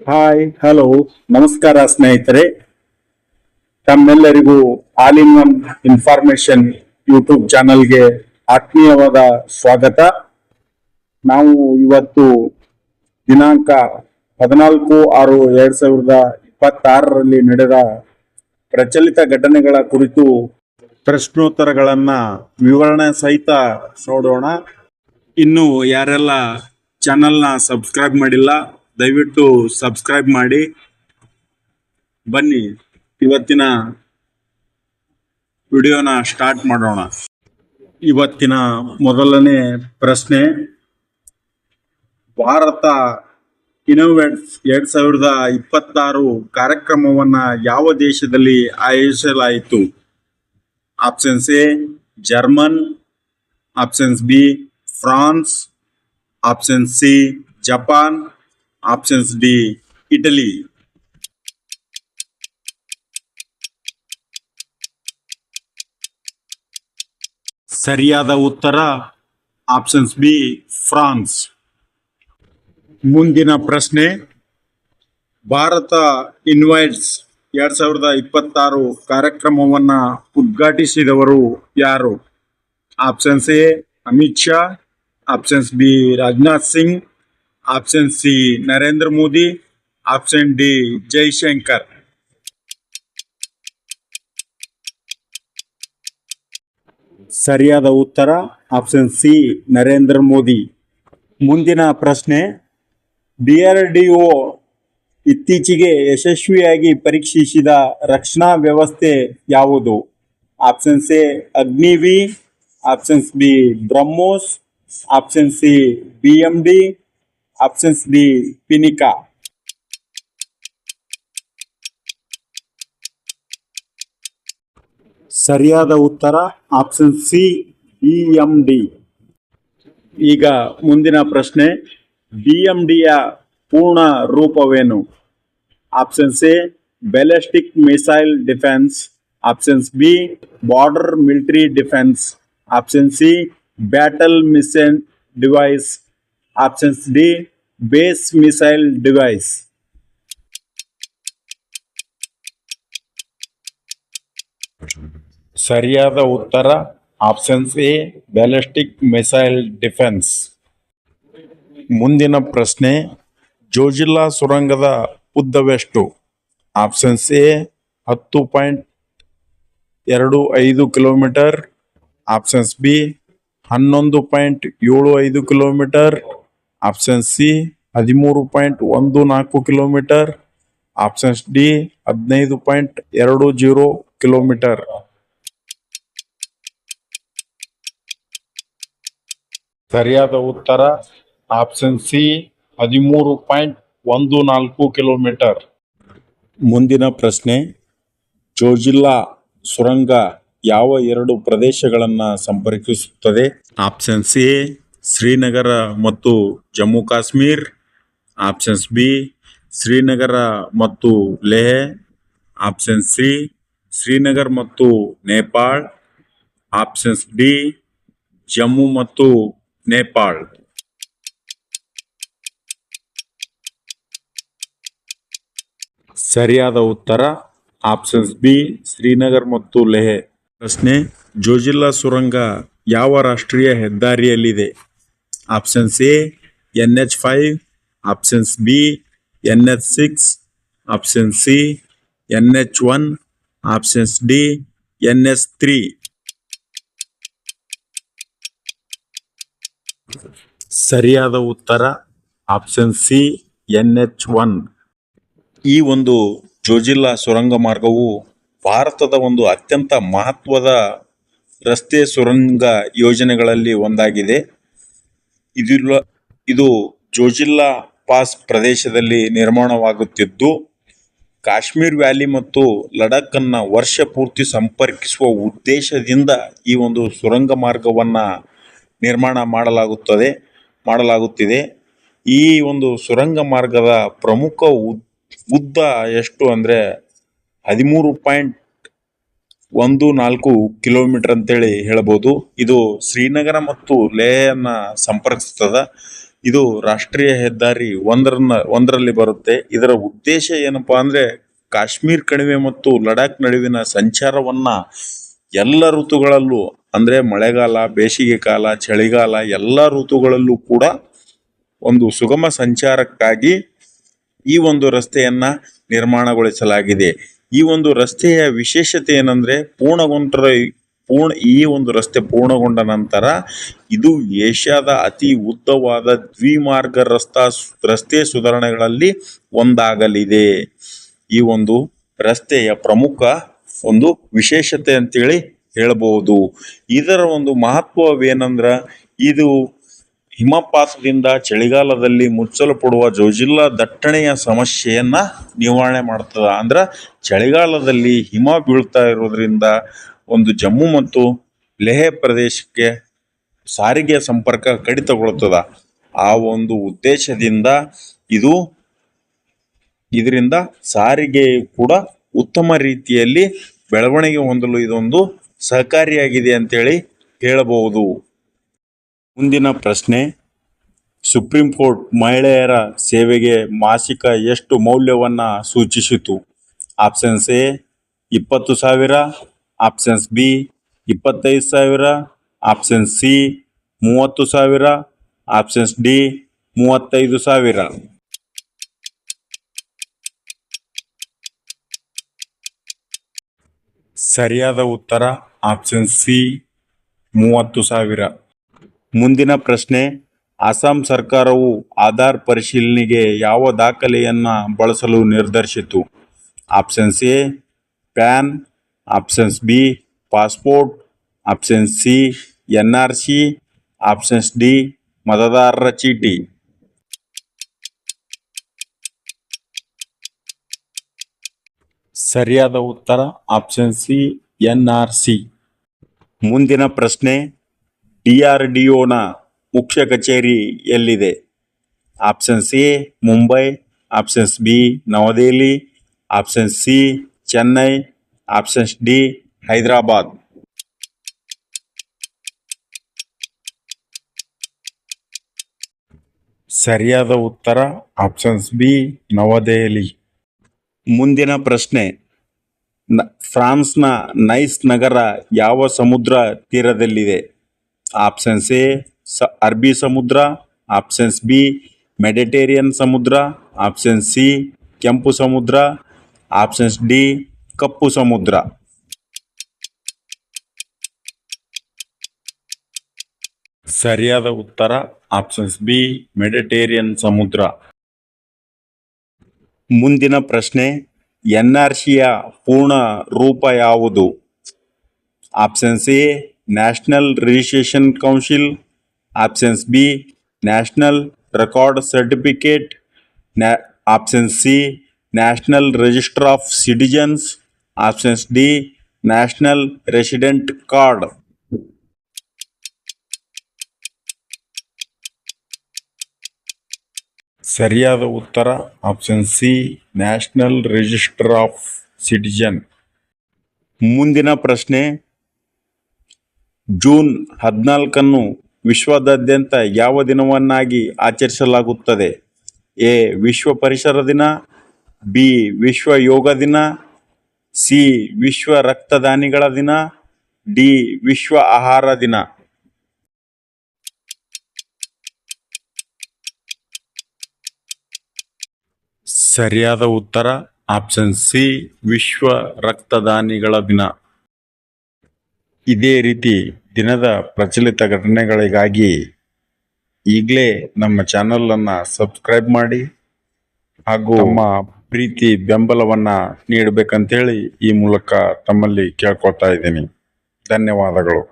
Hi hello ನಮಸ್ಕಾರ ಸ್ನೇಹಿತರೆ. ತಮ್ಮೆಲ್ಲರಿಗೂ all in one information YouTube ಚಾನಲ್ಗೆ ಆತ್ಮೀಯವಾದ ಸ್ವಾಗತ. ನಾವು ಇವತ್ತು ದಿನಾಂಕ 14/6/2026ರಲ್ಲಿ ನಡೆದ ಪ್ರಚಲಿತ ಘಟನೆಗಳ ಕುರಿತು ಪ್ರಶ್ನೋತ್ತರಗಳನ್ನ ವಿವರಣೆ ಸಹಿತ ನೋಡೋಣ. ಇನ್ನು ಯಾರೆಲ್ಲ ಚಾನಲ್ನ ಸಬ್ಸ್ಕ್ರೈಬ್ ಮಾಡಿಲ್ಲ ದಯವಿಟ್ಟು ಸಬ್ಸ್ಕ್ರೈಬ್ ಮಾಡಿ. ಬನ್ನಿ ಇವತ್ತಿನ ವಿಡಿಯೋನ ಸ್ಟಾರ್ಟ್ ಮಾಡೋಣ. ಇವತ್ತಿನ ಮೊದಲನೇ ಪ್ರಶ್ನೆ, ಭಾರತ ಇನ್ನೋವೇಟ್ಸ್ 2026 ಕಾರ್ಯಕ್ರಮವನ್ನ ಯಾವ ದೇಶದಲ್ಲಿ ಆಯೋಜಿಸಲಾಯಿತು? Options A German, options B France, option C Japan, options D Italy. ಸರಿಯಾದ ಉತ್ತರ ಆಪ್ಷನ್ಸ್ ಬಿ ಫ್ರಾನ್ಸ್. ಮುಂದಿನ ಪ್ರಶ್ನೆ, ಭಾರತ ಇನ್ವೈಟ್ಸ್ 2026 ಕಾರ್ಯಕ್ರಮವನ್ನ ಉದ್ಘಾಟಿಸಿದವರು ಯಾರು? Options A Amit Shah, options B Rajnath Singh, option C Narendra Modi, option D Jaishankar. ಸರಿಯಾದ ಉತ್ತರ ಆಪ್ಷನ್ ಸಿ ನರೇಂದ್ರ ಮೋದಿ. ಮುಂದಿನ ಪ್ರಶ್ನೆ, DRDO ಇತ್ತೀಚೆಗೆ ಯಶಸ್ವಿಯಾಗಿ ಪರೀಕ್ಷಿಸಿದ ರಕ್ಷಣಾ ವ್ಯವಸ್ಥೆ ಯಾವುದು? Options A Agni V, options B BrahMos, option C BMD, options D Pinaka. ಸರಿಯಾದ ಉತ್ತರ ಆಪ್ಷನ್ ಸಿ BMD. ಈಗ ಮುಂದಿನ ಪ್ರಶ್ನೆ, BMDಯ ಪೂರ್ಣ ರೂಪವೇನು? Options A ballistic missile defence, options B border military defence, option C battle mission device, options D base missile device. ಸರಿಯಾದ ಉತ್ತರ options A ballistic missile defence. ಮುಂದಿನ ಪ್ರಶ್ನೆ, ಜೋಜಿಲ್ಲಾ ಸುರಂಗದ ಉದ್ದವೆಷ್ಟು? Options A 10.25 kilometre, options B 11.75 kilometre, option C 13.14 kilometre, options D 15.20 kilometre. ಸರಿಯಾದ ಉತ್ತರ option C 13.14 kilometre. ಮುಂದಿನ ಪ್ರಶ್ನೆ, ಜೋಜಿಲ್ಲಾ ಸುರಂಗ ಯಾವ ಎರಡು ಪ್ರದೇಶಗಳನ್ನು ಸಂಪರ್ಕಿಸುತ್ತದೆ? ಆಪ್ಷನ್ಸ್ ಎ ಶ್ರೀನಗರ ಮತ್ತು ಜಮ್ಮು ಕಾಶ್ಮೀರ್, ಆಪ್ಷನ್ಸ್ ಬಿ ಶ್ರೀನಗರ ಮತ್ತು ಲೇಹ್, ಆಪ್ಷನ್ ಸಿ ಶ್ರೀನಗರ್ ಮತ್ತು ನೇಪಾಳ್, ಆಪ್ಷನ್ಸ್ ಡಿ ಜಮ್ಮು ಮತ್ತು ನೇಪಾಳ್. ಸರಿಯಾದ ಉತ್ತರ ಆಪ್ಷನ್ಸ್ ಬಿ ಶ್ರೀನಗರ್ ಮತ್ತು ಲೇಹ್. ಪ್ರಶ್ನೆ, ಜೋಜಿಲ್ಲಾ ಸುರಂಗ ಯಾವ ರಾಷ್ಟ್ರೀಯ ಹೆದ್ದಾರಿಯಲ್ಲಿದೆ? Options A NH5, options B NH6, option C NH1, options D NH3. ಸರಿಯಾದ ಉತ್ತರ ಆಪ್ಷನ್ ಸಿ NH1. ಈ ಒಂದು ಜೋಜಿಲ್ಲಾ ಸುರಂಗ ಮಾರ್ಗವು ಭಾರತದ ಒಂದು ಅತ್ಯಂತ ಮಹತ್ವದ ರಸ್ತೆ ಸುರಂಗ ಯೋಜನೆಗಳಲ್ಲಿ ಒಂದಾಗಿದೆ. ಇದು ಜೋಜಿಲ್ಲಾ ಪಾಸ್ ಪ್ರದೇಶದಲ್ಲಿ ನಿರ್ಮಾಣವಾಗುತ್ತಿದ್ದು, ಕಾಶ್ಮೀರ್ ವ್ಯಾಲಿ ಮತ್ತು ಲಡಾಖ್ ಅನ್ನ ವರ್ಷ ಪೂರ್ತಿ ಸಂಪರ್ಕಿಸುವ ಉದ್ದೇಶದಿಂದ ಈ ಒಂದು ಸುರಂಗ ಮಾರ್ಗವನ್ನ ನಿರ್ಮಾಣ ಮಾಡಲಾಗುತ್ತಿದೆ. ಈ ಒಂದು ಸುರಂಗ ಮಾರ್ಗದ ಪ್ರಮುಖ ಉದ್ದ ಎಷ್ಟು ಅಂದ್ರೆ 13.14 ಕಿಲೋಮೀಟರ್ ಅಂತೇಳಿ ಹೇಳಬಹುದು. ಇದು ಶ್ರೀನಗರ ಮತ್ತು ಲೇಹ್ ಅನ್ನ ಸಂಪರ್ಕಿಸ್ತದ. ಇದು ರಾಷ್ಟ್ರೀಯ ಹೆದ್ದಾರಿ ಒಂದರಲ್ಲಿ ಬರುತ್ತೆ. ಇದರ ಉದ್ದೇಶ ಏನಪ್ಪಾ ಅಂದ್ರೆ ಕಾಶ್ಮೀರ್ ಕಣಿವೆ ಮತ್ತು ಲಡಾಖ್ ನಡುವಿನ ಸಂಚಾರವನ್ನ ಎಲ್ಲ ಋತುಗಳಲ್ಲೂ ಅಂದ್ರೆ ಮಳೆಗಾಲ, ಬೇಸಿಗೆ ಕಾಲ, ಚಳಿಗಾಲ ಎಲ್ಲ ಋತುಗಳಲ್ಲೂ ಕೂಡ ಒಂದು ಸುಗಮ ಸಂಚಾರಕ್ಕಾಗಿ ಈ ಒಂದು ರಸ್ತೆಯನ್ನ ನಿರ್ಮಾಣಗೊಳಿಸಲಾಗಿದೆ. ಈ ಒಂದು ರಸ್ತೆಯ ವಿಶೇಷತೆ ಏನಂದ್ರೆ ಈ ಒಂದು ರಸ್ತೆ ಪೂರ್ಣಗೊಂಡ ನಂತರ ಇದು ಏಷ್ಯಾದ ಅತಿ ಉದ್ದವಾದ ದ್ವಿಮಾರ್ಗ ರಸ್ತೆ ಸುಧಾರಣೆಗಳಲ್ಲಿ ಒಂದಾಗಲಿದೆ. ಈ ಒಂದು ರಸ್ತೆಯ ಪ್ರಮುಖ ಒಂದು ವಿಶೇಷತೆ ಅಂತೇಳಿ ಹೇಳಬಹುದು. ಇದರ ಒಂದು ಮಹತ್ವವೇನಂದ್ರ ಇದು ಹಿಮಪಾತದಿಂದ ಚಳಿಗಾಲದಲ್ಲಿ ಮುಚ್ಚಲ್ಪಡುವ ಜೋಜಿಲ್ಲಾ ದಟ್ಟಣೆಯ ಸಮಸ್ಯೆಯನ್ನ ನಿವಾರಣೆ ಮಾಡ್ತದ. ಅಂದ್ರ ಚಳಿಗಾಲದಲ್ಲಿ ಹಿಮ ಬೀಳ್ತಾ ಇರೋದ್ರಿಂದ ಒಂದು ಜಮ್ಮು ಮತ್ತು ಲೇಹ್ ಪ್ರದೇಶಕ್ಕೆ ಸಾರಿಗೆ ಸಂಪರ್ಕ ಕಡಿತಗೊಳ್ತದ. ಆ ಒಂದು ಉದ್ದೇಶದಿಂದ ಇದರಿಂದ ಸಾರಿಗೆ ಕೂಡ ಉತ್ತಮ ರೀತಿಯಲ್ಲಿ ಬೆಳವಣಿಗೆ ಹೊಂದಲು ಇದೊಂದು ಸಹಕಾರಿಯಾಗಿದೆ ಅಂತೇಳಿ ಹೇಳಬಹುದು. ಮುಂದಿನ ಪ್ರಶ್ನೆ, ಸುಪ್ರೀಂ ಕೋರ್ಟ್ ಮಹಿಳೆಯರ ಸೇವೆಗೆ ಮಾಸಿಕ ಎಷ್ಟು ಮೌಲ್ಯವನ್ನ ಸೂಚಿಸಿತು? Options A 20,000, options B 25,000, option C 30,000, options D 35,000. ಸರಿಯಾದ ಉತ್ತರ ಆಪ್ಷನ್ ಸಿ 30,000. ಮುಂದಿನ ಪ್ರಶ್ನೆ, ಅಸ್ಸಾಂ ಸರ್ಕಾರವು ಆಧಾರ್ ಪರಿಶೀಲನೆಗೆ ಯಾವ ದಾಖಲೆಯನ್ನ ಬಳಸಲು ನಿರ್ಧರಿಸಿತು? Options A PAN, options B passport, option C NRC, options D ಮತದಾರರ ಚೀಟಿ. ಸರಿಯಾದ ಉತ್ತರ ಆಪ್ಷನ್ ಸಿ NRC. ಮುಂದಿನ ಪ್ರಶ್ನೆ, DRDOನ ಮುಖ್ಯ ಕಚೇರಿ ಎಲ್ಲಿದೆ? Options A Mumbai, options B Navadehali, options C Chennai, options D Hyderabad. ಸರಿಯಾದ ಉತ್ತರ ಆಪ್ಷನ್ಸ್ ಬಿ ನವದೆಹಲಿ. ಮುಂದಿನ ಪ್ರಶ್ನೆ, ಫ್ರಾನ್ಸ್ನ ನೈಸ್ ನಗರ ಯಾವ ಸಮುದ್ರ ತೀರದಲ್ಲಿದೆ? ಆಪ್ಷನ್ಸ್ ಎ ಅರಬ್ಬಿ ಸಮುದ್ರ, ಆಪ್ಷನ್ಸ್ ಬಿ ಮೆಡಿಟೇರಿಯನ್ ಸಮುದ್ರ, ಆಪ್ಷನ್ ಸಿ ಕೆಂಪು ಸಮುದ್ರ, ಆಪ್ಷನ್ಸ್ ಡಿ ಕಪ್ಪು ಸಮುದ್ರ. ಸರಿಯಾದ ಉತ್ತರ ಆಪ್ಷನ್ಸ್ ಬಿ ಮೆಡಿಟೇರಿಯನ್ ಸಮುದ್ರ. ಮುಂದಿನ ಪ್ರಶ್ನೆ, NRCಯ ಪೂರ್ಣ ರೂಪ ಯಾವುದು? Options A national registration council, options B national record certificate, option C national register of citizens, options D national resident card. ಸರಿಯಾದ ಉತ್ತರ option C national register of citizen. ಮುಂದಿನ ಪ್ರಶ್ನೆ, ಜೂನ್ 14 ವಿಶ್ವದಾದ್ಯಂತ ಯಾವ ದಿನವನ್ನಾಗಿ ಆಚರಿಸಲಾಗುತ್ತದೆ? ಎ ವಿಶ್ವ ಪರಿಸರ ದಿನ, ಬಿ ವಿಶ್ವ ಯೋಗ ದಿನ, ಸಿ ವಿಶ್ವ ರಕ್ತದಾನಿಗಳ ದಿನ, ಡಿ ವಿಶ್ವ ಆಹಾರ ದಿನ. ಸರಿಯಾದ ಉತ್ತರ ಆಪ್ಷನ್ ಸಿ ವಿಶ್ವ ರಕ್ತದಾನಿಗಳ ದಿನ. ಇದೇ ರೀತಿ ದಿನದ ಪ್ರಚಲಿತ ಘಟನೆಗಳಿಗಾಗಿ ಈಗಲೇ ನಮ್ಮ ಚಾನಲನ್ನು ಸಬ್ಸ್ಕ್ರೈಬ್ ಮಾಡಿ ಹಾಗೂ ನಮ್ಮ ಪ್ರೀತಿ ಬೆಂಬಲವನ್ನು ನೀಡಬೇಕಂತೇಳಿ ಈ ಮೂಲಕ ತಮ್ಮಲ್ಲಿ ಕೇಳ್ಕೊಳ್ತಾ ಇದ್ದೀನಿ. ಧನ್ಯವಾದಗಳು.